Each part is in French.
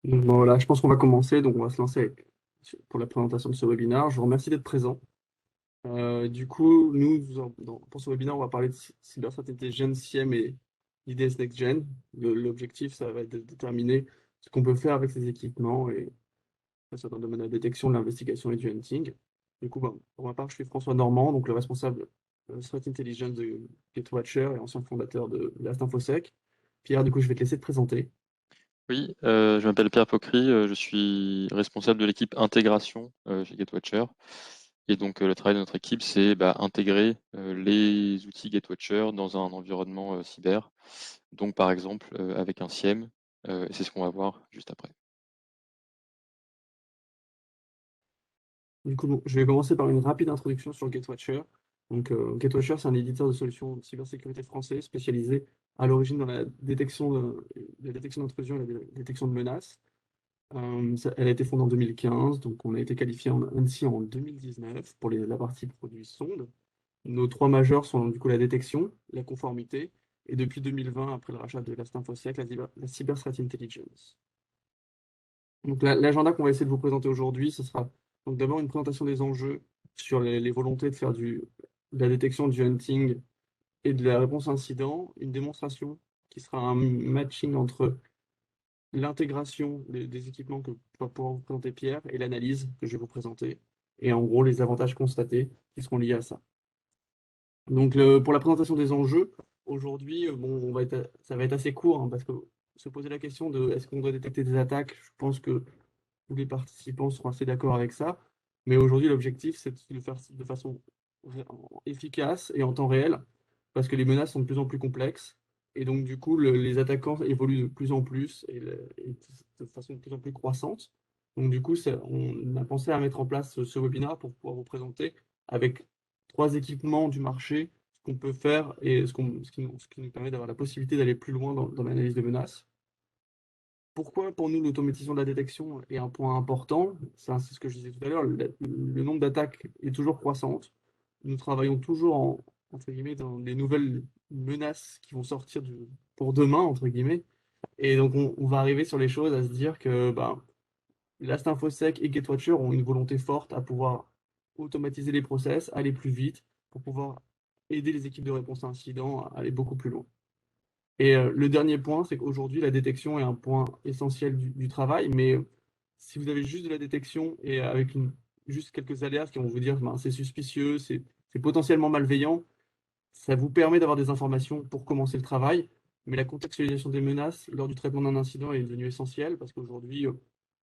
Donc, bon, voilà, je pense qu'on va commencer, donc on va se lancer pour la présentation de ce webinaire. Je vous remercie d'être présent. Du coup, pour ce webinaire, on va parler de Cyber Threat Intelligence, SIEM et IDS Next Gen. L'objectif, ça va être de déterminer ce qu'on peut faire avec ces équipements, et que ce soit dans le domaine de la détection, de l'investigation et du hunting. Du coup, bon, pour ma part, je suis François Normand, donc le responsable Threat Intelligence de Gatewatcher et ancien fondateur de Last InfoSec. Pierre, du coup, je vais te laisser te présenter. Oui, je m'appelle Pierre Pocry, je suis responsable de l'équipe intégration chez Gatewatcher. Et donc le travail de notre équipe, c'est intégrer les outils Gatewatcher dans un environnement cyber. Donc par exemple avec un SIEM, et c'est ce qu'on va voir juste après. Du coup, bon, je vais commencer par une rapide introduction sur Gatewatcher. Donc, Gatewatcher, c'est un éditeur de solutions de cybersécurité français spécialisé à l'origine dans la détection d'intrusion et la détection de menaces. Elle a été fondée en 2015, donc on a été qualifié en ANSI en 2019 pour la partie produits sondes. Nos trois majeurs sont du coup la détection, la conformité, et depuis 2020, après le rachat de Last InfoSec, la Cyber Threat Intelligence. Donc l'agenda qu'on va essayer de vous présenter aujourd'hui, ce sera donc d'abord une présentation des enjeux sur les volontés de faire de la détection, du hunting et de la réponse à incident, une démonstration qui sera un matching entre l'intégration des équipements que va pouvoir vous présenter Pierre et l'analyse que je vais vous présenter, et en gros les avantages constatés qui seront liés à ça. Donc pour la présentation des enjeux, aujourd'hui, bon, ça va être assez court, hein, parce que se poser la question de est-ce qu'on doit détecter des attaques, je pense que tous les participants seront assez d'accord avec ça. Mais aujourd'hui, l'objectif, c'est de le faire de façon efficace et en temps réel, parce que les menaces sont de plus en plus complexes. Et donc, du coup, les attaquants évoluent de plus en plus et de façon de plus en plus croissante. Donc, du coup, on a pensé à mettre en place ce webinaire pour pouvoir vous présenter avec trois équipements du marché ce qu'on peut faire et ce qui nous permet d'avoir la possibilité d'aller plus loin dans l'analyse de menaces. Pourquoi pour nous l'automatisation de la détection est un point important? Ça, c'est ce que je disais tout à l'heure, le nombre d'attaques est toujours croissante. Nous travaillons toujours entre guillemets, dans les nouvelles menaces qui vont sortir pour demain, entre guillemets. Et donc on va arriver sur les choses à se dire que Last InfoSec et Gatewatcher ont une volonté forte à pouvoir automatiser les process, aller plus vite, pour pouvoir aider les équipes de réponse à incidents à aller beaucoup plus loin. Et le dernier point, c'est qu'aujourd'hui, la détection est un point essentiel du travail, mais si vous avez juste de la détection et avec juste quelques alertes qui vont vous dire ben, c'est suspicieux, c'est potentiellement malveillant, ça vous permet d'avoir des informations pour commencer le travail, mais la contextualisation des menaces lors du traitement d'un incident est devenue essentielle parce qu'aujourd'hui,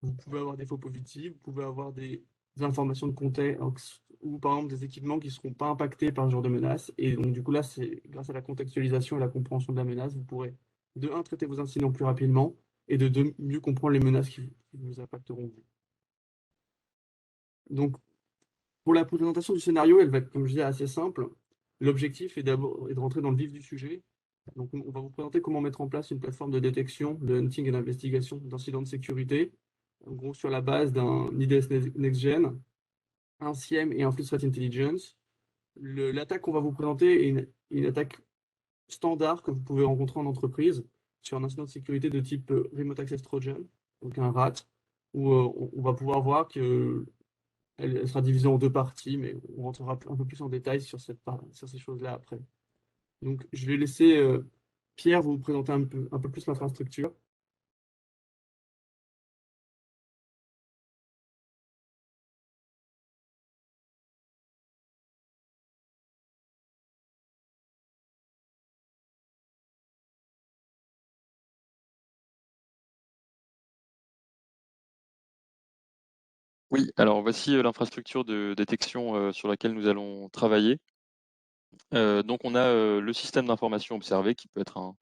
vous pouvez avoir des faux positifs, vous pouvez avoir des informations de contexte ou par exemple des équipements qui ne seront pas impactés par ce genre de menace. Et donc, du coup, là, c'est grâce à la contextualisation et la compréhension de la menace, vous pourrez de un, traiter vos incidents plus rapidement et de deux, mieux comprendre les menaces qui vous impacteront vous. Donc, pour la présentation du scénario, elle va être, comme je disais, assez simple. L'objectif est d'abord est de rentrer dans le vif du sujet. Donc, on va vous présenter comment mettre en place une plateforme de détection, de hunting et d'investigation d'incidents de sécurité, en gros sur la base d'un IDS Next-Gen, un SIEM et un Flux Threat Intelligence. L'attaque qu'on va vous présenter est une attaque standard que vous pouvez rencontrer en entreprise sur un incident de sécurité de type Remote Access Trojan, donc un RAT, où on va pouvoir voir que elle sera divisée en deux parties, mais on rentrera un peu plus en détail sur sur ces choses-là après. Donc, je vais laisser Pierre vous présenter un peu plus l'infrastructure. Oui, alors voici l'infrastructure de détection sur laquelle nous allons travailler. Donc on a le système d'information observé qui peut être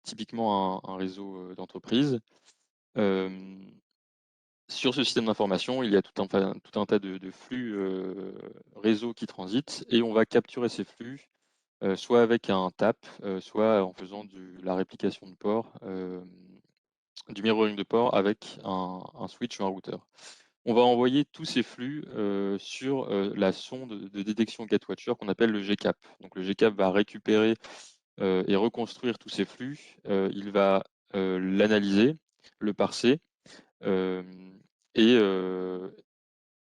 typiquement un réseau d'entreprise. Sur ce système d'information, il y a tout un tas de flux réseaux qui transitent et on va capturer ces flux soit avec un TAP, soit en faisant la réplication de port, du mirroring de port avec un switch ou un routeur. On va envoyer tous ces flux sur la sonde de détection Gatewatcher qu'on appelle le GCAP. Donc le GCAP va récupérer et reconstruire tous ces flux. Il va l'analyser, le parser, et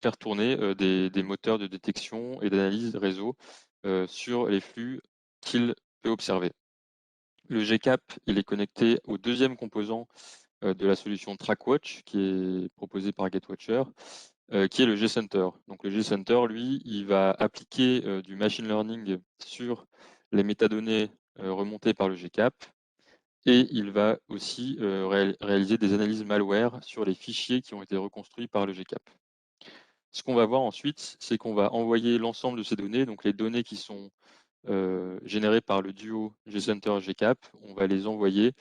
faire tourner des moteurs de détection et d'analyse réseau sur les flux qu'il peut observer. Le GCAP, il est connecté au deuxième composant de la solution TrackWatch qui est proposée par GetWatcher, qui est le gCenter. Donc le gCenter, lui, il va appliquer du machine learning sur les métadonnées remontées par le GCAP et il va aussi réaliser des analyses malware sur les fichiers qui ont été reconstruits par le GCAP. Ce qu'on va voir ensuite, c'est qu'on va envoyer l'ensemble de ces données, donc les données qui sont générées par le duo gCenter-GCAP, on va les envoyer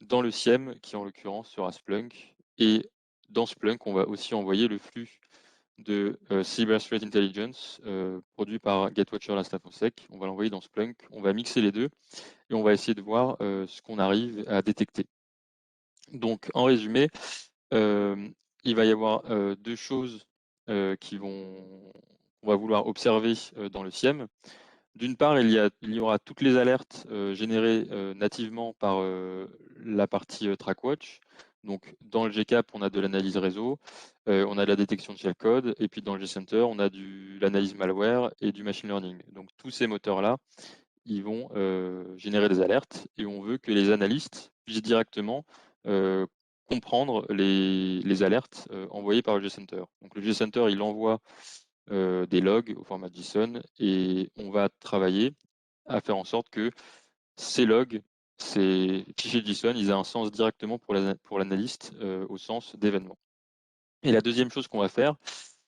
dans le SIEM, qui en l'occurrence sera Splunk. Et dans Splunk, on va aussi envoyer le flux de Cyber Threat Intelligence produit par GetWatcher Last InfoSec. On va l'envoyer dans Splunk, on va mixer les deux et on va essayer de voir ce qu'on arrive à détecter. Donc en résumé, il va y avoir deux choses qu'on va vouloir observer dans le SIEM. D'une part, il y aura toutes les alertes générées nativement par la partie TrackWatch. Donc, dans le GCAP, on a de l'analyse réseau, on a de la détection de shellcode, et puis dans le gCenter, on a de l'analyse malware et du machine learning. Donc, tous ces moteurs-là, ils vont générer des alertes, et on veut que les analystes puissent directement comprendre les alertes envoyées par le gCenter. Donc, le gCenter, il envoie des logs au format JSON et on va travailler à faire en sorte que ces logs, ces fichiers JSON, ils aient un sens directement pour l'analyste au sens d'événement. Et la deuxième chose qu'on va faire,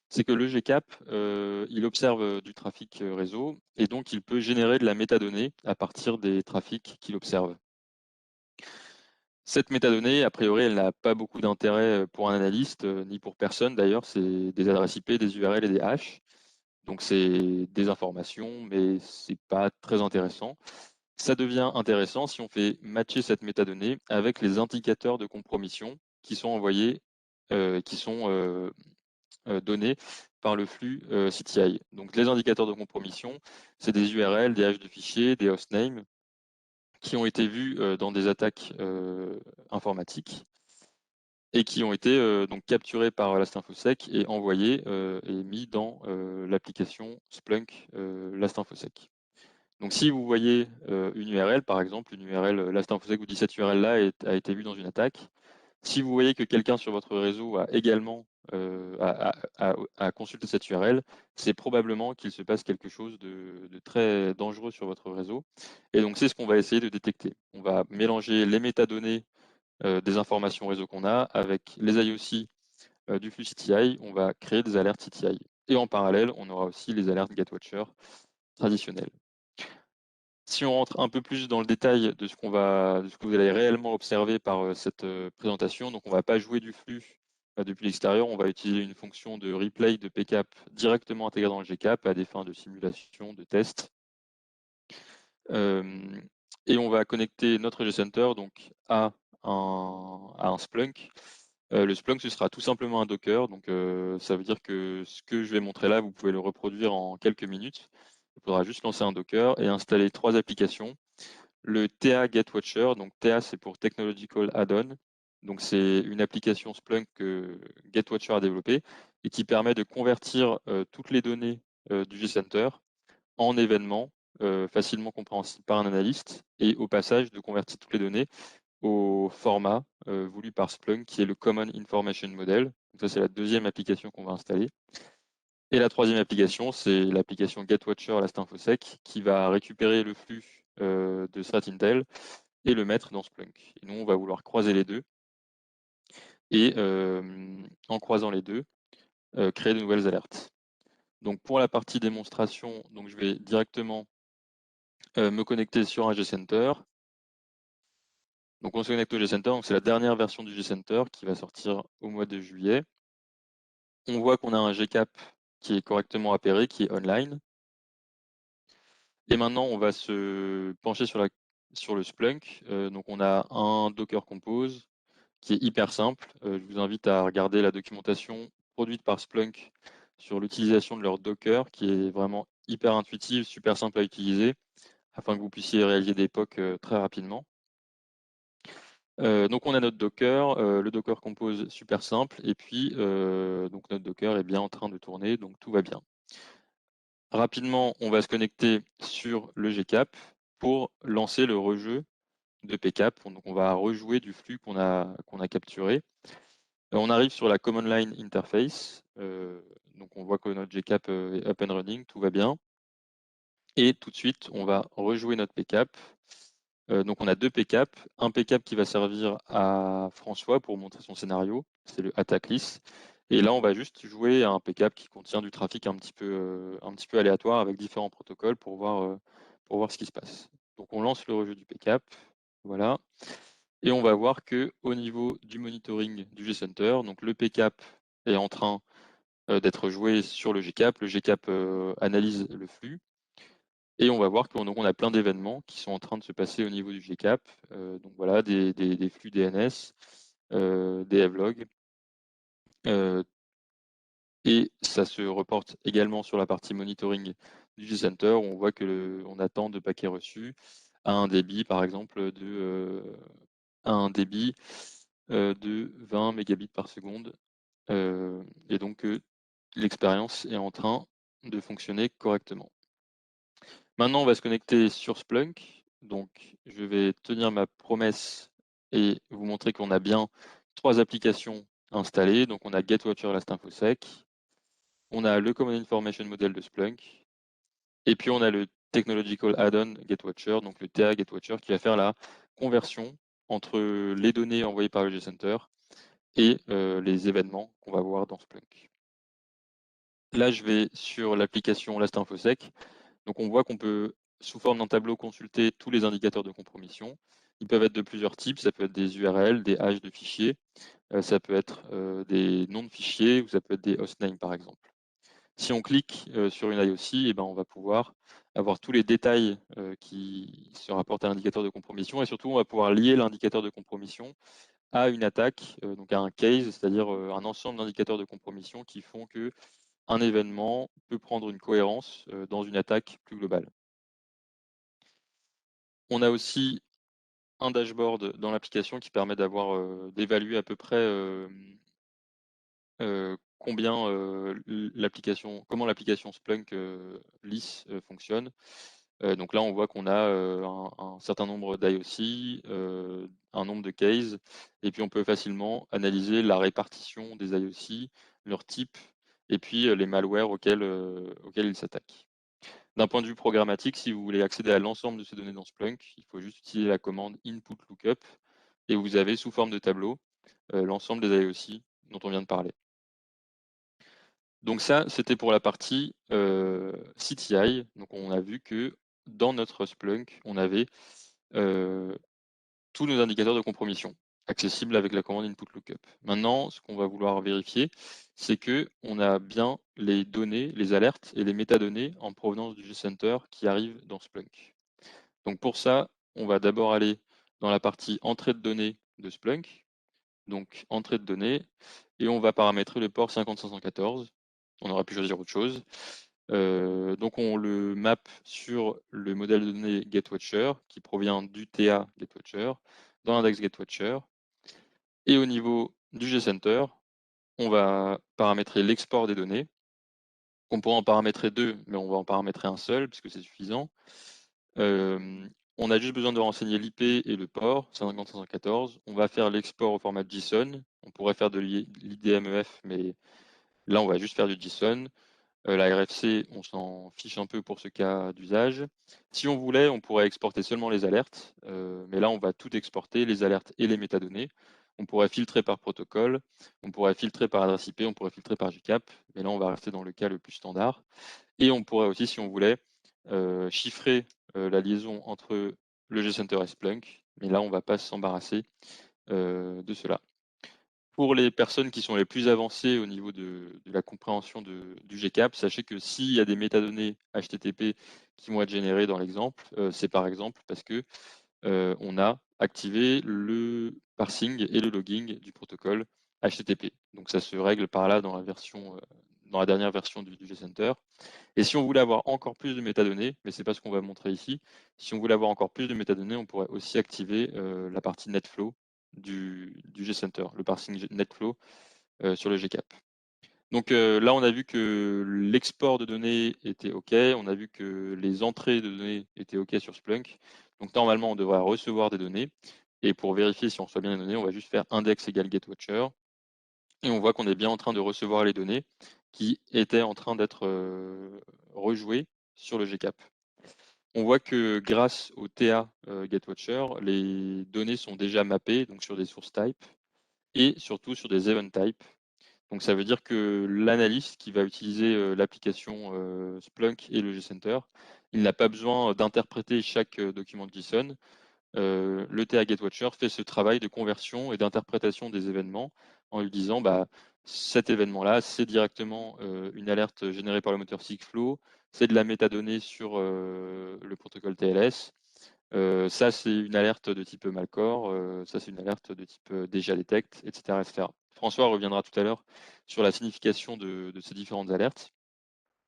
c'est que le GCAP, il observe du trafic réseau et donc il peut générer de la métadonnée à partir des trafics qu'il observe. Cette métadonnée, a priori, elle n'a pas beaucoup d'intérêt pour un analyste, ni pour personne d'ailleurs, c'est des adresses IP, des URL et des hashes. Donc c'est des informations, mais c'est pas très intéressant. Ça devient intéressant si on fait matcher cette métadonnée avec les indicateurs de compromission qui sont envoyés, qui sont donnés par le flux CTI. Donc les indicateurs de compromission, c'est des URL, des hashes de fichiers, des hostnames qui ont été vus dans des attaques informatiques et qui ont été donc capturés par Last InfoSec et envoyés et mis dans l'application Splunk Last InfoSec. Donc si vous voyez une URL, par exemple, une URL Last InfoSec vous dit cette URL-là a été vue dans une attaque, si vous voyez que quelqu'un sur votre réseau a également consulté cette URL, c'est probablement qu'il se passe quelque chose de très dangereux sur votre réseau. Et donc c'est ce qu'on va essayer de détecter. On va mélanger les métadonnées des informations réseau qu'on a avec les IOC du flux CTI, on va créer des alertes CTI. Et en parallèle, on aura aussi les alertes GetWatcher traditionnelles. Si on rentre un peu plus dans le détail de ce que vous allez réellement observer par cette présentation, donc on ne va pas jouer du flux depuis l'extérieur, on va utiliser une fonction de replay de PCAP directement intégrée dans le GCAP à des fins de simulation, de test. Et on va connecter notre gCenter donc à un Splunk. Le Splunk, ce sera tout simplement un Docker. Donc, ça veut dire que ce que je vais montrer là, vous pouvez le reproduire en quelques minutes. Il faudra juste lancer un Docker et installer 3 applications. Le TA GetWatcher, donc TA, c'est pour Technological Add-on. Donc, c'est une application Splunk que GetWatcher a développée et qui permet de convertir toutes les données du gCenter en événements facilement compréhensibles par un analyste et au passage de convertir toutes les données au format voulu par Splunk qui est le Common Information Model. Donc ça, c'est la deuxième application qu'on va installer. Et la troisième application, c'est l'application GetWatcher Last InfoSec qui va récupérer le flux de Threat Intel et le mettre dans Splunk. Et nous, on va vouloir croiser les deux et en croisant les deux, créer de nouvelles alertes. Donc pour la partie démonstration, donc je vais directement me connecter sur un gCenter. Donc on se connecte au gCenter, donc c'est la dernière version du gCenter qui va sortir au mois de juillet. On voit qu'on a un GCAP qui est correctement appairé, qui est online. Et maintenant, on va se pencher sur le Splunk. Donc on a un Docker Compose qui est hyper simple. Je vous invite à regarder la documentation produite par Splunk sur l'utilisation de leur Docker, qui est vraiment hyper intuitive, super simple à utiliser, afin que vous puissiez réaliser des POC très rapidement. Donc on a notre Docker, le Docker Compose super simple, et puis donc notre Docker est bien en train de tourner, donc tout va bien. Rapidement, on va se connecter sur le GCAP pour lancer le rejeu de PCAP. Donc on va rejouer du flux qu'on a capturé. On arrive sur la Command Line Interface, donc on voit que notre GCAP est up and running, tout va bien. Et tout de suite, on va rejouer notre PCAP. Donc on a deux PCAP, un PCAP qui va servir à François pour montrer son scénario, c'est le attack list. Et là, on va juste jouer à un PCAP qui contient du trafic un petit peu aléatoire avec différents protocoles pour voir ce qui se passe. Donc on lance le rejeu du PCAP, voilà. Et on va voir que au niveau du monitoring du gCenter, donc le PCAP est en train d'être joué sur le GCAP analyse le flux. Et on va voir qu'on a plein d'événements qui sont en train de se passer au niveau du GCAP. Donc voilà, des flux DNS, des evlogs. Et ça se reporte également sur la partie monitoring du gCenter, où on voit qu'on attend de paquets reçus à un débit, par exemple, de 20 mégabits par seconde. Et donc, l'expérience est en train de fonctionner correctement. Maintenant, on va se connecter sur Splunk. Donc, je vais tenir ma promesse et vous montrer qu'on a bien 3 applications installées. Donc, on a GetWatcher Last InfoSec, on a le Common Information Model de Splunk, et puis on a le Technological Add-on GetWatcher, donc le TA GetWatcher, qui va faire la conversion entre les données envoyées par le gCenter et les événements qu'on va voir dans Splunk. Là, je vais sur l'application Last InfoSec. Donc on voit qu'on peut, sous forme d'un tableau, consulter tous les indicateurs de compromission. Ils peuvent être de plusieurs types, ça peut être des URL, des hash de fichiers, ça peut être des noms de fichiers, ou ça peut être des hostnames par exemple. Si on clique sur une IOC, eh ben, on va pouvoir avoir tous les détails qui se rapportent à l'indicateur de compromission, et surtout on va pouvoir lier l'indicateur de compromission à une attaque, donc à un case, c'est-à-dire un ensemble d'indicateurs de compromission qui font que un événement peut prendre une cohérence dans une attaque plus globale. On a aussi un dashboard dans l'application qui permet d'évaluer à peu près comment l'application Splunk LIS fonctionne. Donc là, on voit qu'on a un certain nombre d'IOC, un nombre de cases, et puis on peut facilement analyser la répartition des IOC, leur type, et puis les malwares auxquels ils s'attaquent. D'un point de vue programmatique, si vous voulez accéder à l'ensemble de ces données dans Splunk, il faut juste utiliser la commande input lookup, et vous avez sous forme de tableau l'ensemble des IOC dont on vient de parler. Donc ça, c'était pour la partie CTI. Donc on a vu que dans notre Splunk, on avait tous nos indicateurs de compromission accessibles avec la commande input lookup. Maintenant, ce qu'on va vouloir vérifier, c'est que on a bien les données, les alertes et les métadonnées en provenance du gCenter qui arrivent dans Splunk. Donc pour ça, on va d'abord aller dans la partie entrée de données de Splunk, donc entrée de données, et on va paramétrer le port 50514. On aurait pu choisir autre chose. Donc on le map sur le modèle de données GetWatcher qui provient du TA GetWatcher dans l'index GetWatcher. Et au niveau du gCenter, on va paramétrer l'export des données. On pourra en paramétrer 2, mais on va en paramétrer un seul puisque c'est suffisant. On a juste besoin de renseigner l'IP et le port, 50514. On va faire l'export au format JSON. On pourrait faire de l'IDMEF, mais là, on va juste faire du JSON. La RFC, on s'en fiche un peu pour ce cas d'usage. Si on voulait, on pourrait exporter seulement les alertes, mais là, on va tout exporter, les alertes et les métadonnées. On pourrait filtrer par protocole, on pourrait filtrer par adresse IP, on pourrait filtrer par GCAP, mais là, on va rester dans le cas le plus standard. Et on pourrait aussi, si on voulait, chiffrer la liaison entre le gCenter et Splunk, mais là, on ne va pas s'embarrasser de cela. Pour les personnes qui sont les plus avancées au niveau de la compréhension du GCAP, sachez que s'il y a des métadonnées HTTP qui vont être générées dans l'exemple, c'est par exemple parce que on a activé le parsing et le logging du protocole HTTP. Donc ça se règle par là dans la dernière version du gCenter. Et si on voulait avoir encore plus de métadonnées, mais ce n'est pas ce qu'on va montrer ici, si on voulait avoir encore plus de métadonnées, on pourrait aussi activer la partie NetFlow du gcenter, le parsing NetFlow sur le gcap. Donc là, on a vu que l'export de données était OK, on a vu que les entrées de données étaient OK sur Splunk. Donc normalement, on devrait recevoir des données. Et pour vérifier si on reçoit bien les données, on va juste faire index égale getWatcher. Et on voit qu'on est bien en train de recevoir les données qui étaient en train d'être rejouées sur le gcap. On voit que grâce au TA getWatcher, les données sont déjà mappées donc sur des source types et surtout sur des event types. Donc ça veut dire que l'analyste qui va utiliser l'application Splunk et le gcenter, il n'a pas besoin d'interpréter chaque document JSON. Le TA getWatcher fait ce travail de conversion et d'interprétation des événements en lui disant bah, cet événement-là, c'est directement une alerte générée par le moteur Sigflow, c'est de la métadonnée sur le protocole TLS. Ça, c'est une alerte de type Malcore, ça, c'est une alerte de type déjà detect, etc., etc. François reviendra tout à l'heure sur la signification de ces différentes alertes.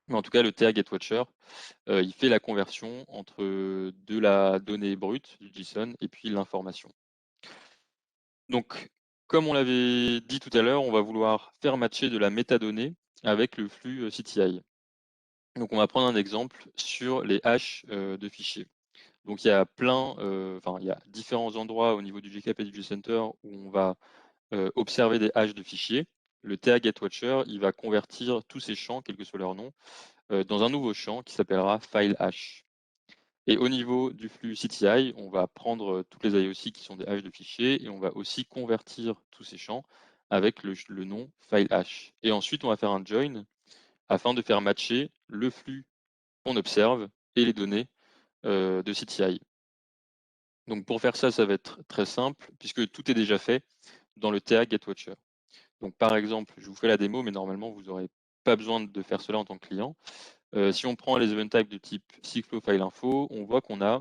Mais en tout cas, le TA getWatcher, il fait la conversion entre de la donnée brute du JSON et puis l'information. Donc, comme on l'avait dit tout à l'heure, on va vouloir faire matcher de la métadonnée avec le flux CTI. Donc, on va prendre un exemple sur les hashes de fichiers. Donc il y a il y a différents endroits au niveau du gcap et du gcenter où on va observer des hashes de fichiers. Le TA getWatcher, il va convertir tous ces champs, quel que soit leur nom, dans un nouveau champ qui s'appellera file hash. Et au niveau du flux CTI, on va prendre toutes les IOC qui sont des hashes de fichiers et on va aussi convertir tous ces champs avec le nom file hash. Et ensuite, on va faire un join afin de faire matcher le flux qu'on observe et les données de CTI. Donc pour faire ça, ça va être très simple puisque tout est déjà fait dans le TA getWatcher. Donc par exemple, je vous fais la démo, mais normalement, vous n'aurez pas besoin de faire cela en tant que client. Si on prend les event types de type Sigflow FileInfo, on voit qu'on a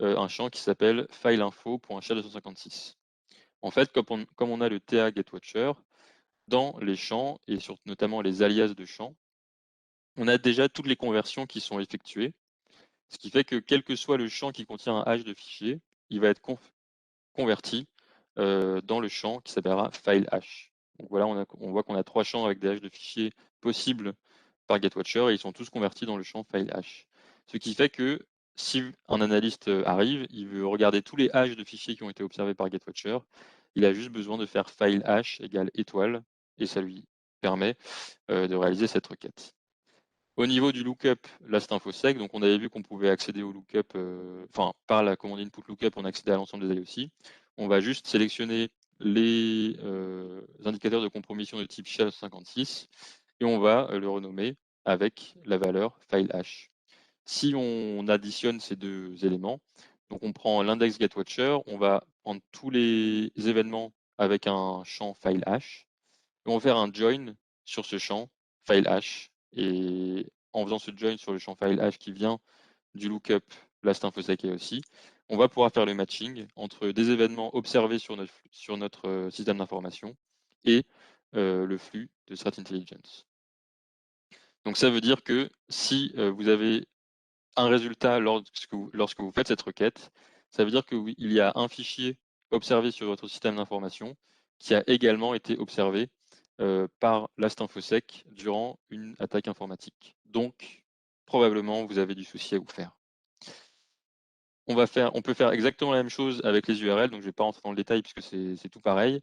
un champ qui s'appelle FileInfo.SHA-256. En fait, comme on a le TA getWatcher, dans les champs et sur notamment les alias de champs, on a déjà toutes les conversions qui sont effectuées, ce qui fait que quel que soit le champ qui contient un hash de fichier, il va être converti dans le champ qui s'appellera file hash. Donc voilà, on voit qu'on a 3 champs avec des hashes de fichiers possibles par getWatcher et ils sont tous convertis dans le champ file hash. Ce qui fait que si un analyste arrive, il veut regarder tous les hashes de fichiers qui ont été observés par getWatcher, il a juste besoin de faire file hash égale étoile et ça lui permet de réaliser cette requête. Au niveau du lookup last-info-sec, donc on avait vu qu'on pouvait accéder au lookup, par la commande input lookup, on accédait à l'ensemble des IOC. On va juste sélectionner les indicateurs de compromission de type SHA-56 et on va le renommer avec la valeur file hash. Si on additionne ces deux éléments, donc on prend l'index getWatcher, on va prendre tous les événements avec un champ file hash et on va faire un join sur ce champ file hash. Et en faisant ce join sur le champ file hash qui vient du lookup last-info-sec aussi, on va pouvoir faire le matching entre des événements observés sur notre système d'information et le flux de Threat Intelligence. Donc ça veut dire que si vous avez un résultat lorsque vous faites cette requête, ça veut dire qu'il y a un fichier observé sur votre système d'information qui a également été observé par last-info-sec durant une attaque informatique. Donc, probablement, vous avez du souci à vous faire. On peut faire exactement la même chose avec les URL, donc je ne vais pas rentrer dans le détail puisque c'est tout pareil.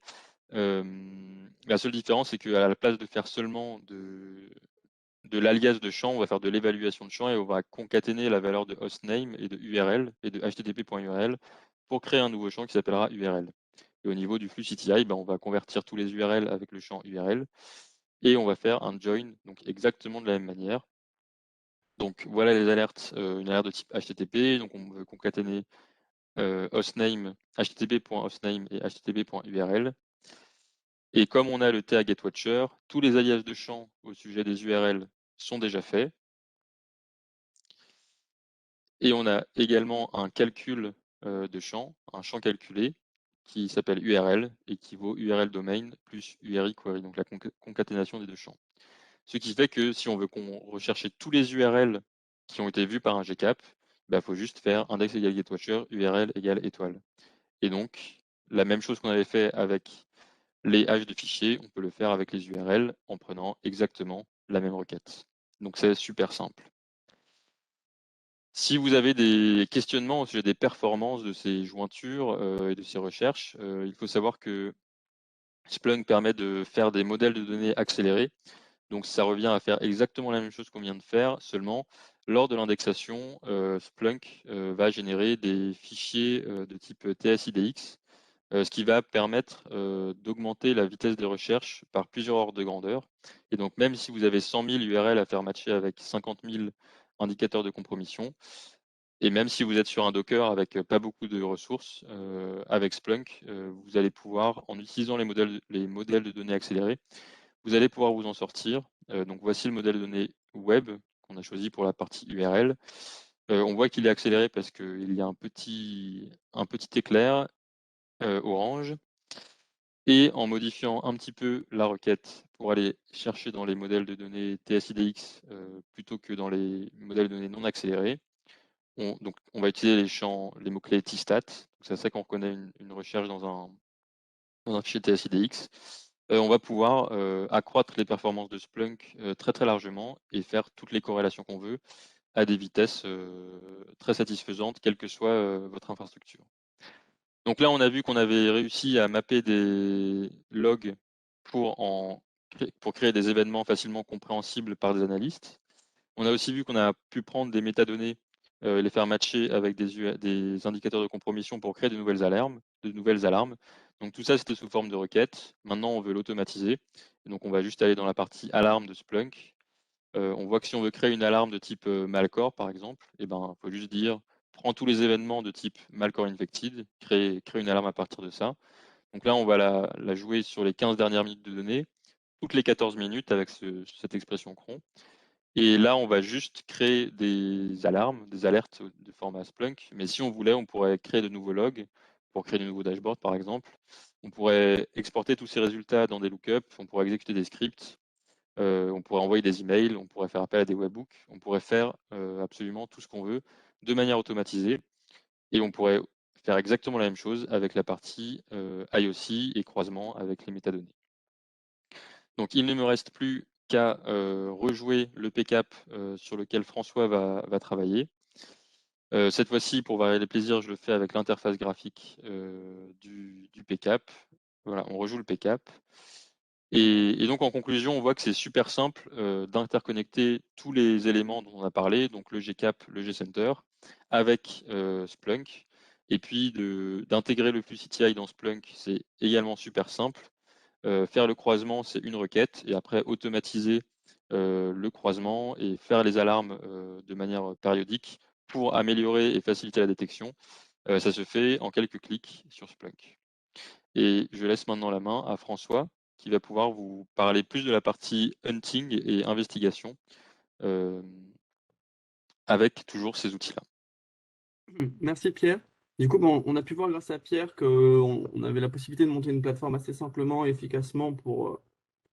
La seule différence, c'est qu'à la place de faire seulement de l'alias de champ, on va faire de l'évaluation de champ et on va concaténer la valeur de hostname et de URL et de http.url pour créer un nouveau champ qui s'appellera URL. Et au niveau du flux CTI, on va convertir tous les URL avec le champ URL et on va faire un join, donc exactement de la même manière. Donc voilà les alertes, une alerte de type HTTP, donc on veut concaténer hostname, http.hostname et http.url. Et comme on a le TA getWatcher, tous les alias de champ au sujet des URL sont déjà faits. Et on a également un calcul de champ, un champ calculé qui s'appelle URL et qui vaut URL domain plus URI query, donc la concaténation des deux champs. Ce qui fait que si on veut rechercher tous les URL qui ont été vus par un gcap, il faut juste faire index égale getWatcher, URL égale étoile. Et donc, la même chose qu'on avait fait avec les haches de fichiers, on peut le faire avec les URL en prenant exactement la même requête. Donc c'est super simple. Si vous avez des questionnements au sujet des performances de ces jointures et de ces recherches, il faut savoir que Splunk permet de faire des modèles de données accélérés. Donc ça revient à faire exactement la même chose qu'on vient de faire, seulement lors de l'indexation, Splunk va générer des fichiers de type TSIDX, ce qui va permettre d'augmenter la vitesse de recherche par plusieurs ordres de grandeur. Et donc même si vous avez 100 000 URL à faire matcher avec 50 000 indicateurs de compromission, et même si vous êtes sur un Docker avec pas beaucoup de ressources, avec Splunk, vous allez pouvoir, en utilisant les modèles de données accélérés, vous allez pouvoir vous en sortir. Donc voici le modèle de données web qu'on a choisi pour la partie URL. On voit qu'il est accéléré parce qu'il y a un petit éclair orange. Et en modifiant un petit peu la requête pour aller chercher dans les modèles de données TSIDX plutôt que dans les modèles de données non accélérés, on va utiliser les mots-clés tstat. C'est ça qu'on reconnaît une recherche dans un fichier TSIDX. On va pouvoir accroître les performances de Splunk très très largement et faire toutes les corrélations qu'on veut à des vitesses très satisfaisantes, quelle que soit votre infrastructure. Donc là, on a vu qu'on avait réussi à mapper des logs pour créer des événements facilement compréhensibles par des analystes. On a aussi vu qu'on a pu prendre des métadonnées et les faire matcher avec des indicateurs de compromission pour créer de nouvelles alarmes. Donc tout ça, c'était sous forme de requêtes. Maintenant, on veut l'automatiser. Donc on va juste aller dans la partie alarme de Splunk. On voit que si on veut créer une alarme de type Malcore, par exemple, il faut juste dire prends tous les événements de type Malcore Infected, crée une alarme à partir de ça. Donc là, on va la jouer sur les 15 dernières minutes de données, toutes les 14 minutes avec cette expression cron. Et là, on va juste créer des alarmes, des alertes de format Splunk. Mais si on voulait, on pourrait créer de nouveaux logs pour créer de nouveaux dashboards, par exemple. On pourrait exporter tous ces résultats dans des lookups, on pourrait exécuter des scripts, on pourrait envoyer des emails, on pourrait faire appel à des webhooks, on pourrait faire absolument tout ce qu'on veut de manière automatisée. Et on pourrait faire exactement la même chose avec la partie IOC et croisement avec les métadonnées. Donc il ne me reste plus qu'à rejouer le PCAP sur lequel François va travailler. Cette fois-ci, pour varier les plaisirs, je le fais avec l'interface graphique du PCAP. Voilà, on rejoue le PCAP. Et donc en conclusion, on voit que c'est super simple d'interconnecter tous les éléments dont on a parlé, donc le GCAP, le GCenter, avec Splunk. Et puis d'intégrer le flux CTI dans Splunk, c'est également super simple. Faire le croisement, c'est une requête, et après automatiser le croisement et faire les alarmes de manière périodique pour améliorer et faciliter la détection. Ça se fait en quelques clics sur Splunk. Et je laisse maintenant la main à François, qui va pouvoir vous parler plus de la partie hunting et investigation euh, avec toujours ces outils-là. Merci Pierre. Du coup, bon, on a pu voir grâce à Pierre qu'on avait la possibilité de monter une plateforme assez simplement et efficacement pour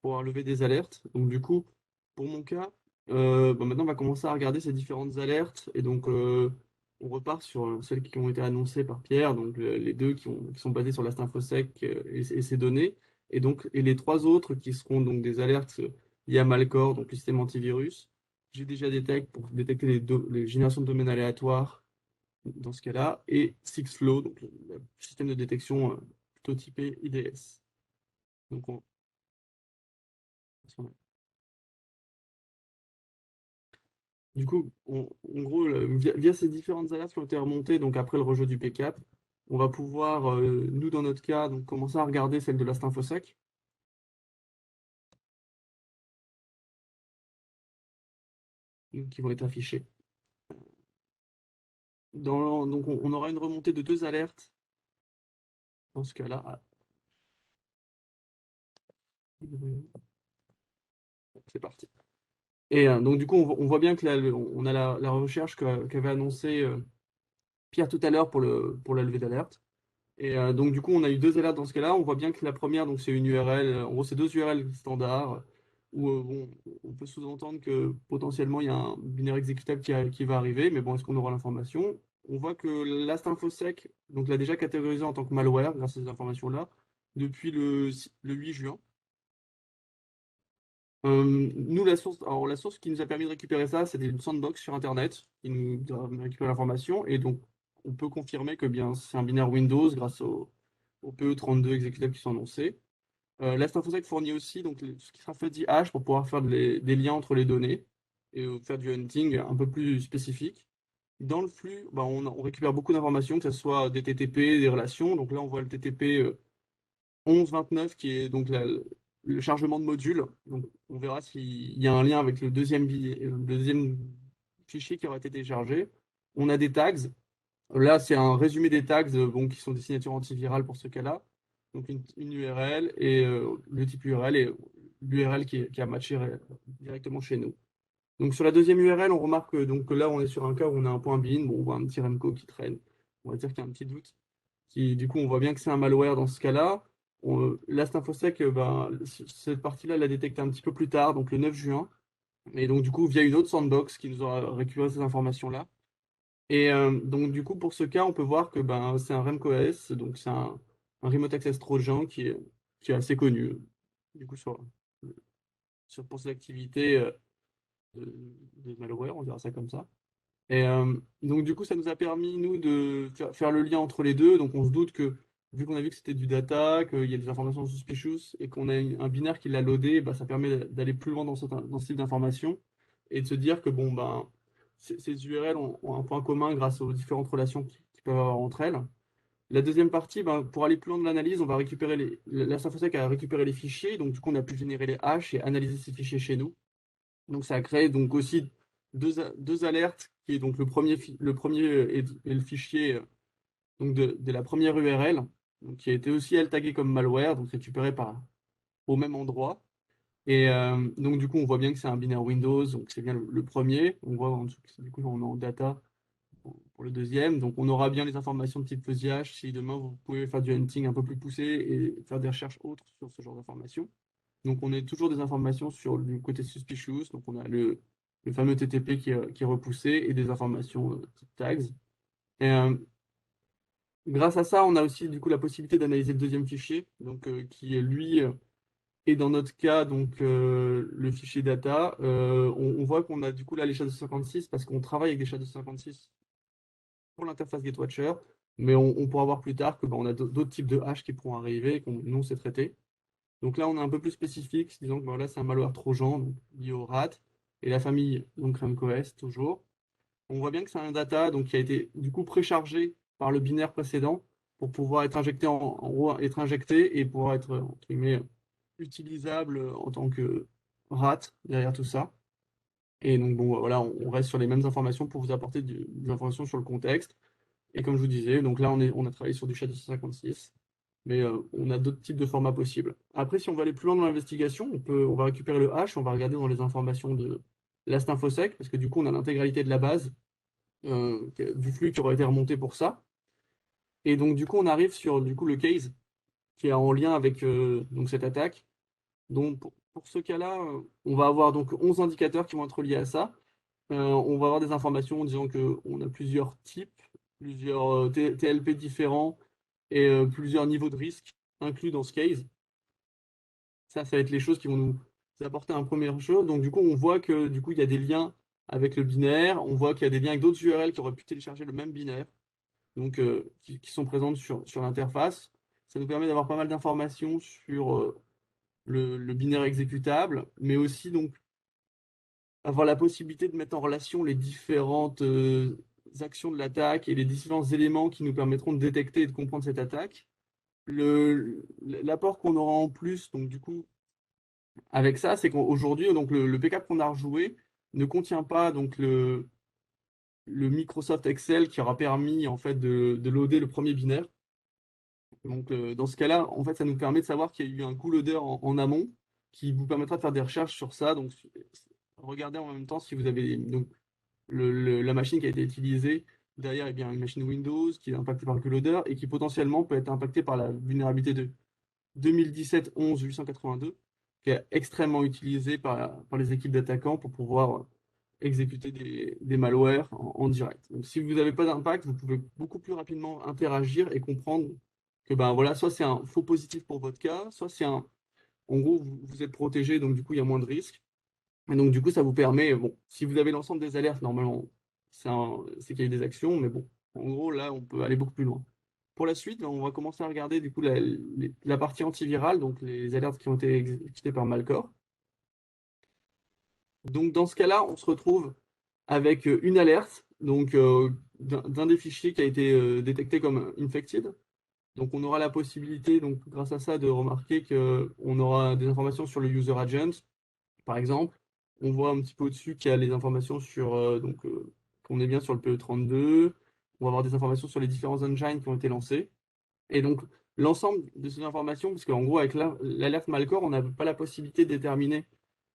pouvoir lever des alertes. Donc du coup, pour mon cas, maintenant on va commencer à regarder ces différentes alertes. Et donc on repart sur celles qui ont été annoncées par Pierre, donc les deux qui sont basées sur la Infosec et ses données. Et les trois autres qui seront donc des alertes liées à Malcore, donc le système antivirus. J'ai déjà détecté pour détecter les générations de domaines aléatoires dans ce cas-là, et Sixflow, donc le système de détection plutôt typé IDS. Donc du coup, en gros, via ces différentes alertes qui ont été remontées, donc après le rejet du P4, on va pouvoir, nous dans notre cas, donc commencer à regarder celle de la Infosec, qui vont être affichées. Donc on aura une remontée de deux alertes dans ce cas-là. C'est parti. Et donc du coup, on voit bien que on a la recherche qu'avait annoncé Pierre tout à l'heure pour la levée d'alerte. Et donc du coup, on a eu deux alertes dans ce cas-là. On voit bien que la première, donc c'est une URL. En gros, c'est deux URL standards où bon, on peut sous-entendre que potentiellement il y a un binaire exécutable qui va arriver. Mais bon, est-ce qu'on aura l'information? on voit que Last InfoSec donc, l'a déjà catégorisé en tant que malware grâce à ces informations-là depuis le 8 juin. Nous, la source qui nous a permis de récupérer ça, c'était une sandbox sur Internet qui nous a récupéré l'information. Et donc, on peut confirmer que bien c'est un binaire Windows grâce au PE32 exécutables qui sont annoncés. Last InfoSec fournit aussi donc, ce qui sera fuzzy hash pour pouvoir faire des liens entre les données et faire du hunting un peu plus spécifique. Dans le flux, bah, on récupère beaucoup d'informations, que ce soit des TTP, des relations. Donc là, on voit le TTP 1129 qui est donc le chargement de module. Donc on verra s'il y a un lien avec le deuxième fichier qui aura été téléchargé. On a des tags. Là, c'est un résumé des tags bon, qui sont des signatures antivirales pour ce cas-là. Donc une URL et le type URL et l'URL qui a matché directement chez nous. Donc sur la deuxième URL, on remarque donc, que là, on est sur un cas où on a un point bin, bon, on voit un petit Remco qui traîne. On va dire qu'il y a un petit doute. Du coup, on voit bien que c'est un malware dans ce cas-là. Last InfoSec, cette partie-là, elle l'a détecté un petit peu plus tard, donc le 9 juin. Et donc, du coup, via une autre sandbox qui nous aura récupéré ces informations-là. Et donc, du coup, pour ce cas, on peut voir que c'est un RemCOS, donc c'est un Remote Access Trojan qui est assez connu, du coup, pour ses activités de malware, on dira ça comme ça. Et donc, du coup, ça nous a permis, nous, de faire le lien entre les deux. Donc, on se doute que, vu qu'on a vu que c'était du data, qu'il y a des informations suspicious et qu'on a un binaire qui l'a loadé, bah, ça permet d'aller plus loin dans ce type d'information et de se dire que, bon, ces URL ont un point commun grâce aux différentes relations qu'ils peuvent avoir entre elles. La deuxième partie, pour aller plus loin de l'analyse, on va récupérer la Syntfosec a récupéré les fichiers. Donc, du coup, on a pu générer les hashes et analyser ces fichiers chez nous. Donc ça a créé donc aussi deux alertes, qui est donc le premier est le fichier donc de la première URL, donc qui a été aussi elle taguée comme malware, donc récupéré au même endroit. Et donc du coup on voit bien que c'est un binaire Windows, donc c'est bien le premier. On voit en dessous que du coup on est en data pour le deuxième. Donc on aura bien les informations de type fuzzy hash si demain vous pouvez faire du hunting un peu plus poussé et faire des recherches autres sur ce genre d'informations. Donc, on a toujours des informations sur le côté suspicious. Donc, on a le fameux TTP qui est repoussé et des informations type tags. Et, grâce à ça, on a aussi du coup la possibilité d'analyser le deuxième fichier, donc qui est lui et dans notre cas donc le fichier data. On voit qu'on a du coup là les SHA-256 parce qu'on travaille avec des SHA-256 pour l'interface GetWatcher, mais on pourra voir plus tard que on a d'autres types de hash qui pourront arriver et qu'on nous on sait traiter. Donc là, on est un peu plus spécifique, disons que voilà, c'est un malware trojan donc, lié au RAT et la famille donc RemCOS toujours. On voit bien que c'est un data donc, qui a été du coup préchargé par le binaire précédent pour pouvoir être injecté en gros, être injecté et pouvoir être entre guillemets, utilisable en tant que RAT derrière tout ça. Et donc bon voilà, on reste sur les mêmes informations pour vous apporter des informations sur le contexte. Et comme je vous disais, donc là on a travaillé sur du SHA-256 mais on a d'autres types de formats possibles. Après, si on va aller plus loin dans l'investigation, on va récupérer le hash, on va regarder dans les informations de Last InfoSec, parce que du coup, on a l'intégralité de la base du flux qui aurait été remonté pour ça. Et donc, du coup, on arrive sur du coup, le case qui est en lien avec donc, cette attaque. Donc, pour ce cas-là, on va avoir donc 11 indicateurs qui vont être liés à ça. On va avoir des informations disant qu'on a plusieurs types, plusieurs TLP différents et plusieurs niveaux de risque inclus dans ce case. Ça va être les choses qui vont nous apporter un premier chose. Donc, du coup, on voit que du coup, il y a des liens avec le binaire. On voit qu'il y a des liens avec d'autres URL qui auraient pu télécharger le même binaire, donc qui sont présentes sur l'interface. Ça nous permet d'avoir pas mal d'informations sur le binaire exécutable, mais aussi donc avoir la possibilité de mettre en relation les différentes actions de l'attaque et les différents éléments qui nous permettront de détecter et de comprendre cette attaque. L'apport qu'on aura en plus, donc du coup, avec ça, c'est qu'aujourd'hui, donc le backup qu'on a rejoué ne contient pas donc le Microsoft Excel qui aura permis en fait de loader le premier binaire. Donc dans ce cas-là, en fait, ça nous permet de savoir qu'il y a eu un bootloader en amont qui vous permettra de faire des recherches sur ça. Donc regardez en même temps si vous avez donc la machine qui a été utilisée derrière est bien une machine Windows qui est impactée par le bootloader et qui potentiellement peut être impactée par la vulnérabilité de 2017-11-882, qui est extrêmement utilisé par les équipes d'attaquants pour pouvoir exécuter des malwares en direct. Donc, si vous n'avez pas d'impact, vous pouvez beaucoup plus rapidement interagir et comprendre que ben voilà, soit c'est un faux positif pour votre cas, soit c'est un, en gros, vous êtes protégé, donc du coup, il y a moins de risques. Et donc, du coup, ça vous permet, bon, si vous avez l'ensemble des alertes, normalement, c'est qu'il y a des actions, mais bon, en gros, là, on peut aller beaucoup plus loin. Pour la suite, on va commencer à regarder du coup la partie antivirale, donc les alertes qui ont été exécutées par Malcore. Donc, dans ce cas-là, on se retrouve avec une alerte donc, d'un des fichiers qui a été détecté comme infected. Donc, on aura la possibilité, donc, grâce à ça, de remarquer qu'on aura des informations sur le user agent, par exemple. On voit un petit peu au-dessus qu'il y a les informations sur, qu'on est bien sur le PE32. On va avoir des informations sur les différents engines qui ont été lancés. Et donc, l'ensemble de ces informations, parce qu'en gros, avec l'alerte Malcore, on n'a pas la possibilité de déterminer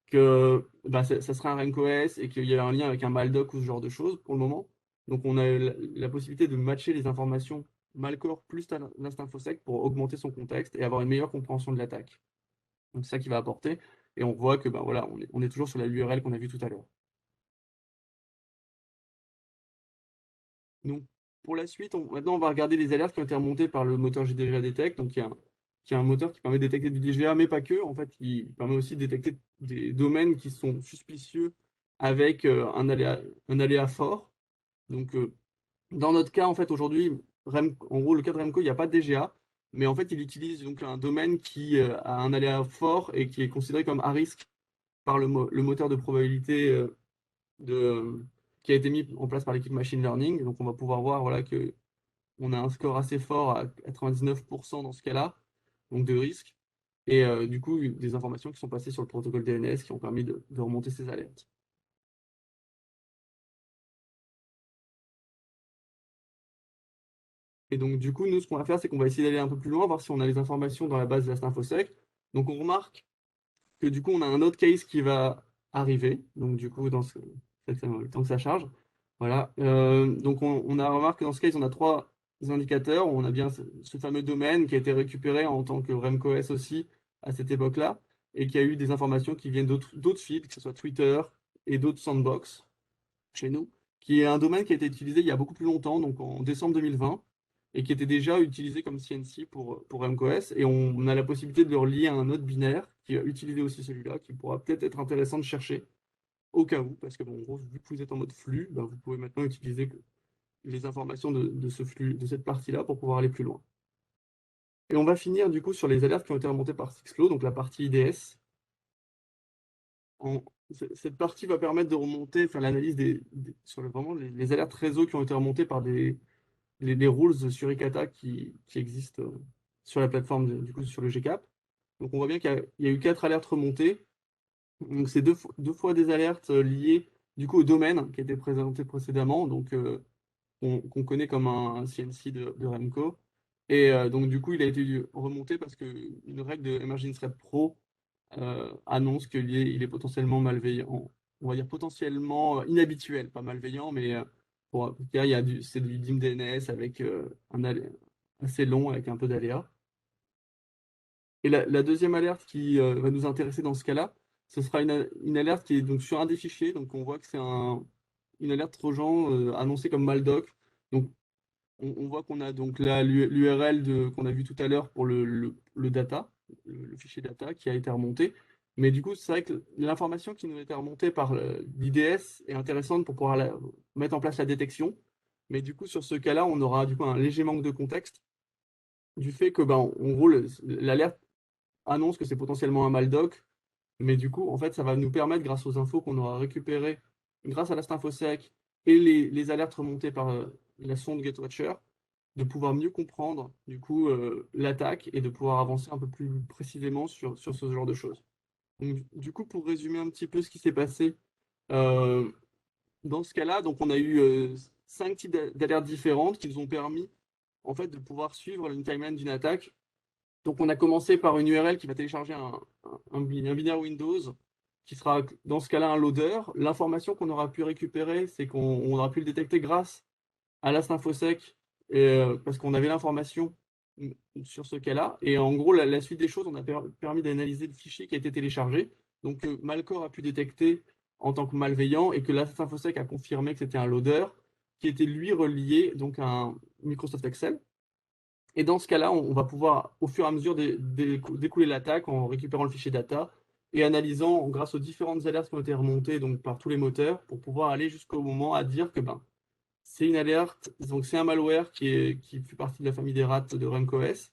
que bah, ça serait un RankOS et qu'il y a un lien avec un Maldoc ou ce genre de choses pour le moment. Donc, on a la possibilité de matcher les informations Malcore plus l'Infosec pour augmenter son contexte et avoir une meilleure compréhension de l'attaque. Donc, c'est ça qui va apporter. Et on voit que bah, voilà, on est toujours sur la URL qu'on a vue tout à l'heure. Donc, pour la suite, maintenant, on va regarder les alertes qui ont été remontées par le moteur GDGA Detect. Donc, qui est un moteur qui permet de détecter du DGA, mais pas que. En fait, il permet aussi de détecter des domaines qui sont suspicieux avec un aléa fort. Donc, dans notre cas, en fait, aujourd'hui, en gros, le cas de Remco, il n'y a pas de DGA, mais en fait, il utilise donc un domaine qui a un aléa fort et qui est considéré comme à risque par le moteur de probabilité de, qui a été mis en place par l'équipe Machine Learning. Donc, on va pouvoir voir voilà, que on a un score assez fort à 99% dans ce cas-là, donc de risque. Et du coup, des informations qui sont passées sur le protocole DNS qui ont permis de remonter ces alertes. Et donc, du coup, nous, ce qu'on va faire, c'est qu'on va essayer d'aller un peu plus loin, voir si on a les informations dans la base de la Infosec. Donc, on remarque que du coup, on a un autre case qui va arriver. Donc, du coup, le temps que ça charge. Voilà. Donc, on a remarqué que dans ce case, on a trois indicateurs. On a bien ce fameux domaine qui a été récupéré en tant que RemCOS aussi à cette époque-là et qui a eu des informations qui viennent d'autres feeds, que ce soit Twitter et d'autres sandbox chez nous, qui est un domaine qui a été utilisé il y a beaucoup plus longtemps, donc en décembre 2020, et qui était déjà utilisé comme CNC pour MCOS. Et on a la possibilité de le relier à un autre binaire qui a utilisé aussi celui-là, qui pourra peut-être être intéressant de chercher au cas où, parce que bon, en gros, vu que vous êtes en mode flux, ben, vous pouvez maintenant utiliser les informations de ce flux, de cette partie-là pour pouvoir aller plus loin. Et on va finir du coup sur les alertes qui ont été remontées par Sixflow, donc la partie IDS. En- Cette partie va permettre de remonter, faire l'analyse sur vraiment les alertes réseau qui ont été remontées par les rules sur Ikata qui existent sur la plateforme, du coup sur le GCAP. Donc on voit bien qu'il y a eu 4 alertes remontées. Donc c'est deux fois des alertes liées du coup au domaine qui a été présenté précédemment, donc qu'on connaît comme un CNC de Remco. Et donc du coup il a été remonté parce qu'une règle de Emerging Threat Pro annonce qu'il est potentiellement malveillant, on va dire potentiellement inhabituel, pas malveillant, mais c'est du DIM DNS avec un assez long, avec un peu d'aléa. Et la deuxième alerte qui va nous intéresser dans ce cas-là, ce sera une alerte qui est donc sur un des fichiers, donc on voit que c'est une alerte Trojan annoncée comme maldoc. Donc on voit qu'on a donc là l'URL qu'on a vu tout à l'heure pour le data, le fichier data qui a été remonté. Mais du coup, c'est vrai que l'information qui nous a été remontée par l'IDS est intéressante pour pouvoir mettre en place la détection. Mais du coup, sur ce cas-là, on aura du coup un léger manque de contexte du fait que, ben, en gros, l'alerte annonce que c'est potentiellement un maldoc. Mais du coup, en fait, ça va nous permettre, grâce aux infos qu'on aura récupérées grâce à la Stinfosec et les alertes remontées par la sonde Gatewatcher, de pouvoir mieux comprendre du coup l'attaque et de pouvoir avancer un peu plus précisément sur ce genre de choses. Donc, du coup, pour résumer un petit peu ce qui s'est passé euh, dans ce cas-là, donc on a eu 5 types d'alertes différentes qui nous ont permis en fait de pouvoir suivre une timeline d'une attaque. Donc on a commencé par une URL qui va télécharger un binaire Windows qui sera dans ce cas-là un loader. L'information qu'on aura pu récupérer, c'est qu'on aura pu le détecter grâce à l'Ast Infosec parce qu'on avait l'information sur ce cas-là. Et en gros, la suite des choses, on a permis d'analyser le fichier qui a été téléchargé. Donc, Malcore a pu détecter en tant que malveillant et que la InfoSec a confirmé que c'était un loader qui était lui relié donc à un Microsoft Excel. Et dans ce cas-là, on va pouvoir au fur et à mesure découler l'attaque en récupérant le fichier data et analysant grâce aux différentes alertes qui ont été remontées donc par tous les moteurs pour pouvoir aller jusqu'au moment à dire que ben c'est une alerte, donc c'est un malware qui fait partie de la famille des rats de RuncOS.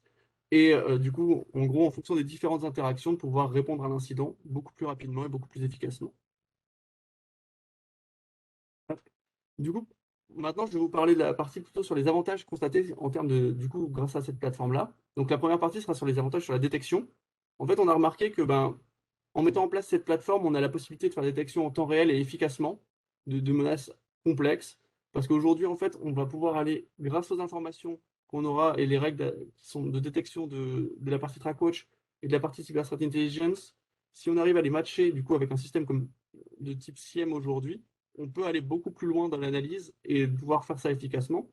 Et du coup, en gros, en fonction des différentes interactions, de pouvoir répondre à l'incident beaucoup plus rapidement et beaucoup plus efficacement. Du coup, maintenant, je vais vous parler de la partie plutôt sur les avantages constatés en termes de, du coup, grâce à cette plateforme-là. Donc, la première partie sera sur les avantages sur la détection. En fait, on a remarqué que, ben, en mettant en place cette plateforme, on a la possibilité de faire la détection en temps réel et efficacement de menaces complexes. Parce qu'aujourd'hui, en fait, on va pouvoir aller, grâce aux informations qu'on aura et les règles qui sont de détection de la partie TrackWatch et de la partie Cyber Threat Intelligence, si on arrive à les matcher, du coup, avec un système comme de type SIEM aujourd'hui, on peut aller beaucoup plus loin dans l'analyse et pouvoir faire ça efficacement.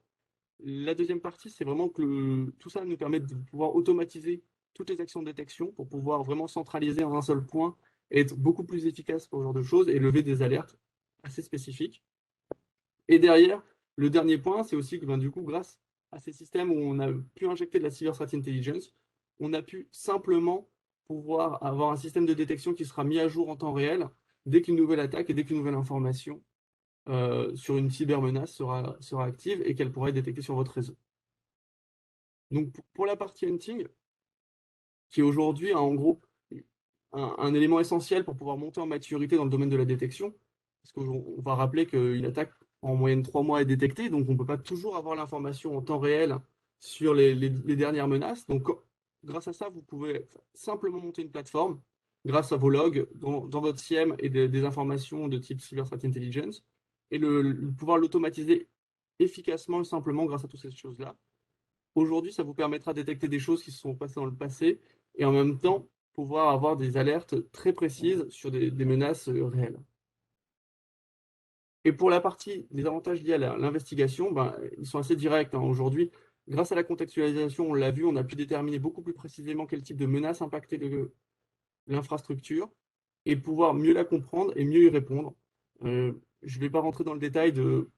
La deuxième partie, c'est vraiment que tout ça nous permet de pouvoir automatiser toutes les actions de détection pour pouvoir vraiment centraliser en un seul point et être beaucoup plus efficace pour ce genre de choses et lever des alertes assez spécifiques. Et derrière, le dernier point, c'est aussi que ben, du coup, grâce à ces systèmes où on a pu injecter de la Cyber Threat Intelligence, on a pu simplement pouvoir avoir un système de détection qui sera mis à jour en temps réel dès qu'une nouvelle attaque et dès qu'une nouvelle information sur une cybermenace sera active et qu'elle pourra être détectée sur votre réseau. Donc pour la partie hunting, qui est aujourd'hui en gros un élément essentiel pour pouvoir monter en maturité dans le domaine de la détection, parce qu'on va rappeler qu'une attaque en moyenne 3 mois est détectée, donc on ne peut pas toujours avoir l'information en temps réel sur les dernières menaces. Donc grâce à ça, vous pouvez simplement monter une plateforme grâce à vos logs dans votre SIEM et des informations de type Cyber Threat Intelligence et pouvoir l'automatiser efficacement et simplement grâce à toutes ces choses-là. Aujourd'hui, ça vous permettra de détecter des choses qui se sont passées dans le passé et en même temps pouvoir avoir des alertes très précises sur des menaces réelles. Et pour la partie des avantages liés à l'investigation, ben, ils sont assez directs, hein. Aujourd'hui, grâce à la contextualisation, on l'a vu, on a pu déterminer beaucoup plus précisément quel type de menace impactait l'infrastructure et pouvoir mieux la comprendre et mieux y répondre. Je ne vais pas rentrer dans le détail de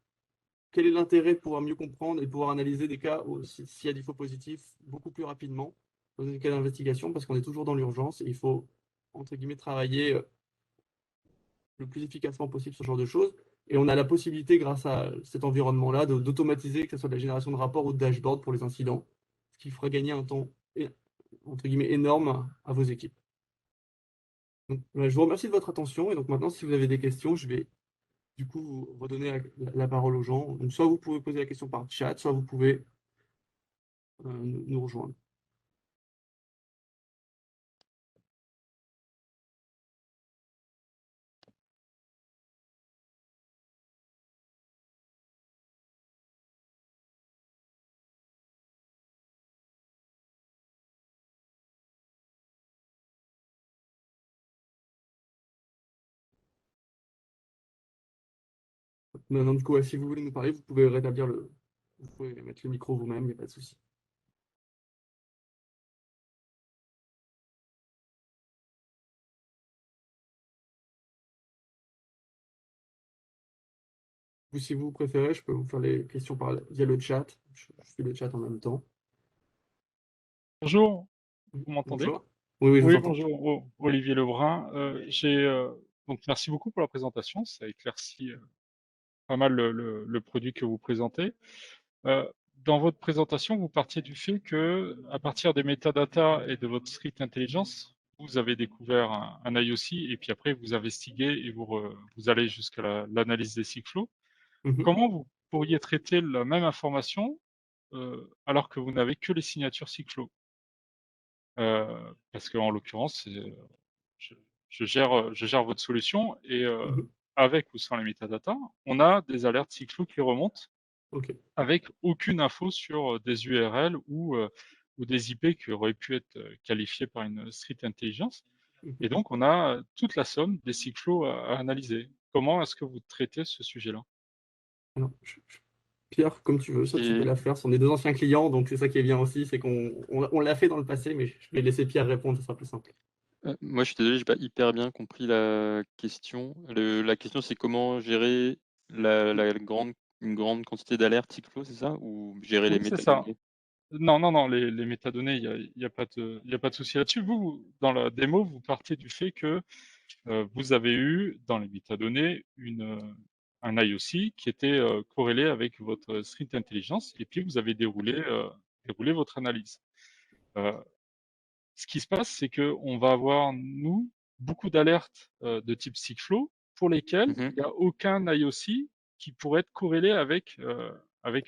quel est l'intérêt de pouvoir mieux comprendre et de pouvoir analyser des cas s'il y a des faux positifs beaucoup plus rapidement dans des cas d'investigation parce qu'on est toujours dans l'urgence et il faut, entre guillemets, travailler le plus efficacement possible sur ce genre de choses. Et on a la possibilité, grâce à cet environnement-là, d'automatiser, que ce soit de la génération de rapports ou de dashboards pour les incidents, ce qui fera gagner un temps, entre guillemets, énorme à vos équipes. Donc, je vous remercie de votre attention. Et donc maintenant, si vous avez des questions, je vais du coup vous redonner la parole aux gens. Donc, soit vous pouvez poser la question par chat, soit vous pouvez nous rejoindre. Maintenant, du coup, ouais, si vous voulez nous parler, vous pouvez vous pouvez mettre le micro vous-même, il n'y a pas de souci. Ou si vous préférez, je peux vous faire les questions via le chat. Je fais le chat en même temps. Bonjour, vous m'entendez? Bonjour. Oui, oui, je vous Oui, entends. bonjour, Olivier Lebrun. Donc merci beaucoup pour la présentation, ça éclaircit pas mal le produit que vous présentez. Dans votre présentation, vous partiez du fait que, à partir des métadatas et de votre street intelligence, vous avez découvert un IOC et puis après vous investiguez et vous allez jusqu'à l'analyse des sigflows. Mhm, Comment vous pourriez traiter la même information alors que vous n'avez que les signatures sigflow? Parce qu'en l'occurrence, je je gère votre solution et mhm. avec ou sans les métadatas, on a des alertes cyclo qui remontent Ok. avec aucune info sur, des URL ou des IP qui auraient pu être, qualifiés par une street intelligence Mhm. et donc on a, toute la somme des cyclos à analyser. Comment est-ce que vous traitez ce sujet-là? Alors, Pierre, comme tu veux, ça tu peux Et la faire. Ce sont des deux anciens clients, donc c'est ça qui est bien aussi, c'est qu'on l'a fait dans le passé, mais je vais laisser Pierre répondre, ça sera plus simple. Moi, je suis désolé, j'ai pas hyper bien compris la question. La question, c'est comment gérer une grande quantité d'alertes Signiflow, c'est ça? Ou gérer les Oui, c'est ça. métadonnées? Non, non, non, les métadonnées, il y a pas de souci là-dessus. Dans la démo, vous partiez du fait que vous avez eu dans les métadonnées un IOC qui était corrélé avec votre Street Intelligence et puis vous avez déroulé votre analyse. Euh, Ce qui se passe, c'est qu'on va avoir, nous, beaucoup d'alertes de type Sigflow pour lesquelles Mmh. il n'y a aucun IOC qui pourrait être corrélé avec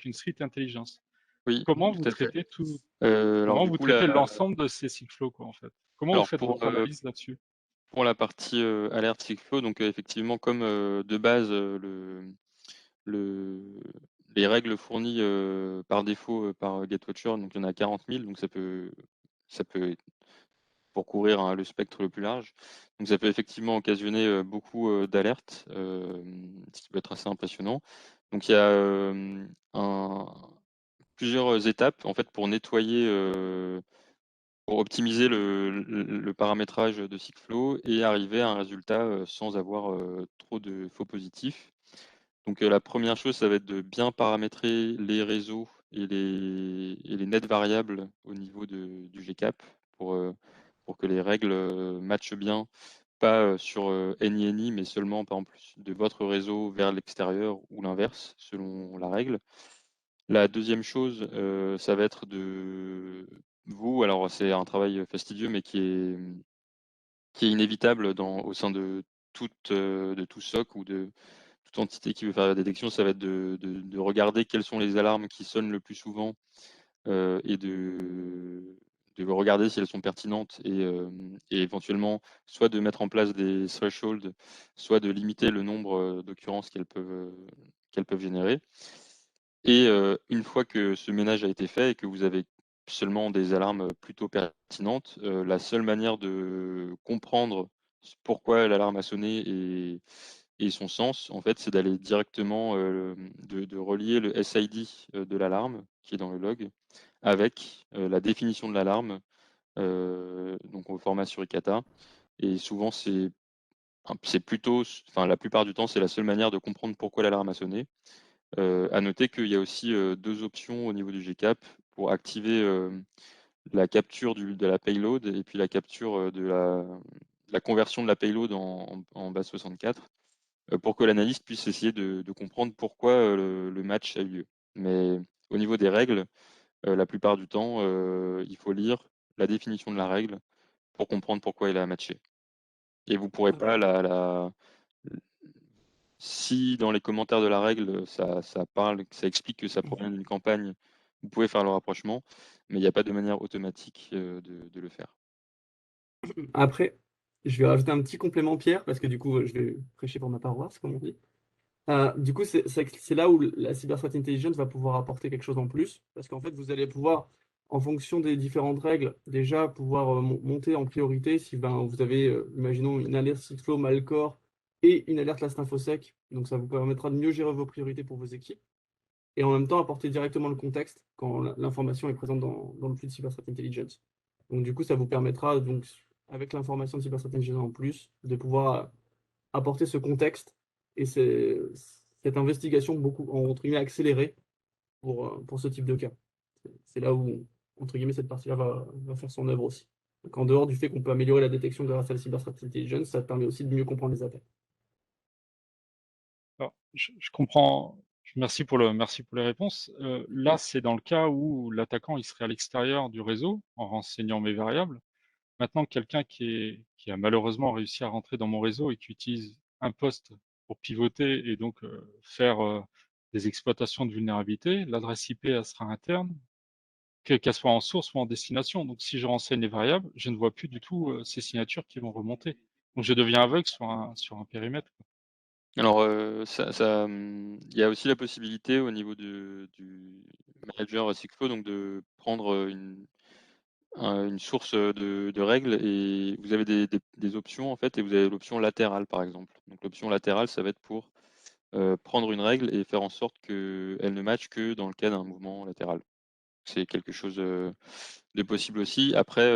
une Street Intelligence. Oui, Comment vous tout à fait. traitez tout, Alors comment du vous coup, la traitez l'ensemble de ces Sigflow, quoi, en fait? Comment vous alors faites votre analyse là-dessus? pour la partie, alerte Signiflow, donc effectivement, comme, de base, le les règles fournies, par défaut, par Gatewatcher, donc il y en a 40 000, donc ça peut pour couvrir, hein, le spectre le plus large. Donc ça peut effectivement occasionner, beaucoup, d'alertes, ce qui peut être assez impressionnant. Donc il y a, plusieurs étapes en fait pour nettoyer, pour optimiser le paramétrage de Sigflow et arriver à un résultat, sans avoir, trop de faux positifs. Donc, la première chose, ça va être de bien paramétrer les réseaux et les net variables au niveau du GCAP pour que les règles, matchent bien, pas, sur, any, mais seulement par exemple de votre réseau vers l'extérieur ou l'inverse selon la règle. La deuxième chose, ça va être alors c'est un travail fastidieux, mais qui est inévitable au sein de tout SOC ou de toute entité qui veut faire la détection, ça va être de regarder quelles sont les alarmes qui sonnent le plus souvent, et de regarder si elles sont pertinentes et éventuellement soit de mettre en place des thresholds, soit de limiter le nombre, d'occurrences qu'elles peuvent générer. Et une fois que ce ménage a été fait et que vous avez seulement des alarmes plutôt pertinentes, la seule manière de comprendre pourquoi l'alarme a sonné et son sens, en fait, c'est d'aller directement, de relier le SID, de l'alarme qui est dans le log avec, la définition de l'alarme, donc au format suricata. Et souvent c'est plutôt enfin la plupart du temps, c'est la seule manière de comprendre pourquoi l'alarme a sonné. À noter qu'il y a aussi, 2 options au niveau du GCAP pour activer, la capture de la payload et puis la capture, de la conversion de la payload en base 64, pour que l'analyste puisse essayer de comprendre pourquoi, le match a eu lieu. Mais au niveau des règles, la plupart du temps, il faut lire la définition de la règle pour comprendre pourquoi il a matché. Et vous pourrez pas si dans les commentaires de la règle, ça parle, ça explique que ça provient d'une campagne, vous pouvez faire le rapprochement, mais il n'y a pas de manière automatique, de le faire. Après, je vais rajouter un petit complément, Pierre, parce que du coup, je vais prêcher pour ma paroisse, comme on dit. Du coup, c'est là où la cyber threat intelligence va pouvoir apporter quelque chose en plus, parce qu'en fait, vous allez pouvoir, en fonction des différentes règles, déjà pouvoir monter en priorité si ben, vous avez, imaginons, une alerte Siteflow, Malcore et une alerte Last InfoSec. Donc, ça vous permettra de mieux gérer vos priorités pour vos équipes et en même temps apporter directement le contexte quand l'information est présente dans le flux de cyber threat intelligence. Donc, du coup, ça vous permettra, donc, avec l'information de cyber threat intelligence en plus, de pouvoir apporter ce contexte et cette investigation beaucoup, entre guillemets, accélérée pour ce type de cas. C'est là où, entre guillemets, cette partie-là va faire son œuvre aussi. Donc, en dehors du fait qu'on peut améliorer la détection grâce à la cyber threat intelligence, ça permet aussi de mieux comprendre les attaques. Alors, je comprends. Merci pour les réponses. Là, c'est dans le cas où l'attaquant il serait à l'extérieur du réseau en renseignant mes variables. Maintenant, quelqu'un qui a malheureusement réussi à rentrer dans mon réseau et qui utilise un poste pour pivoter et donc faire des exploitations de vulnérabilité, l'adresse IP elle sera interne, qu'elle soit en source ou en destination. Donc, si je renseigne les variables, je ne vois plus du tout ces signatures qui vont remonter. Donc, je deviens aveugle sur un périmètre, quoi. Alors, il y a aussi la possibilité au niveau du manager Sigflow, donc de prendre, une source, de règles, et vous avez des options en fait, et vous avez l'option latérale par exemple. Donc l'option latérale, ça va être pour, prendre une règle et faire en sorte qu'elle ne matche que dans le cas d'un mouvement latéral. C'est quelque chose, de possible aussi. Après,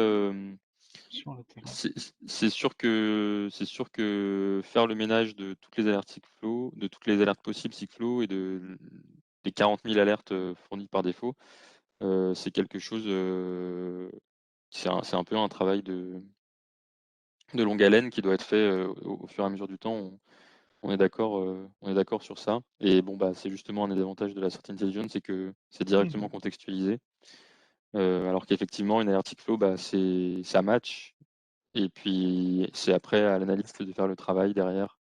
sur le terrain. C'est sûr que faire le ménage de toutes les alertes Signalflow, de toutes les alertes possibles Signalflow et des 40 000 alertes fournies par défaut, c'est quelque chose, c'est un peu un travail de longue haleine qui doit être fait au fur et à mesure du temps. On est d'accord sur ça. Et bon, bah, c'est justement un des avantages de la Threat Intelligence, c'est que c'est directement contextualisé. Alors qu'effectivement, une alert Signalflow, bah, ça match. Et puis, c'est après à l'analyste de faire le travail derrière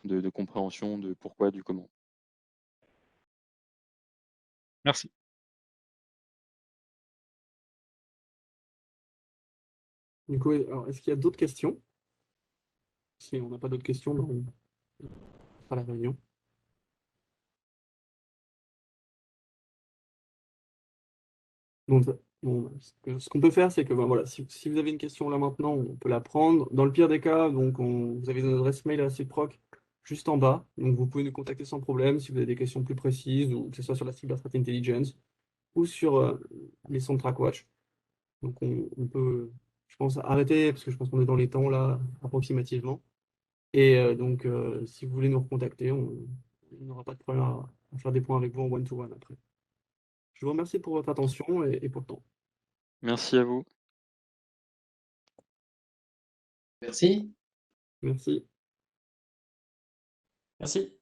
de compréhension de pourquoi, du comment. Merci. Du coup, alors, est-ce qu'il y a d'autres questions? Si on n'a pas d'autres questions, ben, on fera la réunion. Donc, bon, ce qu'on peut faire, c'est que ben, voilà, si vous avez une question là maintenant, on peut la prendre. Dans le pire des cas, donc vous avez une adresse mail réciproque juste en bas. Donc vous pouvez nous contacter sans problème si vous avez des questions plus précises, ou que ce soit sur la Cyber Threat Intelligence ou sur les sons de TrackWatch. Donc on peut, je pense, arrêter, parce que je pense qu'on est dans les temps là, approximativement. Et donc, si vous voulez nous recontacter, on n'aura pas de problème à faire des points avec vous en one-to-one après. Je vous remercie pour votre attention et pour le temps. Merci à vous. Merci. Merci. Merci.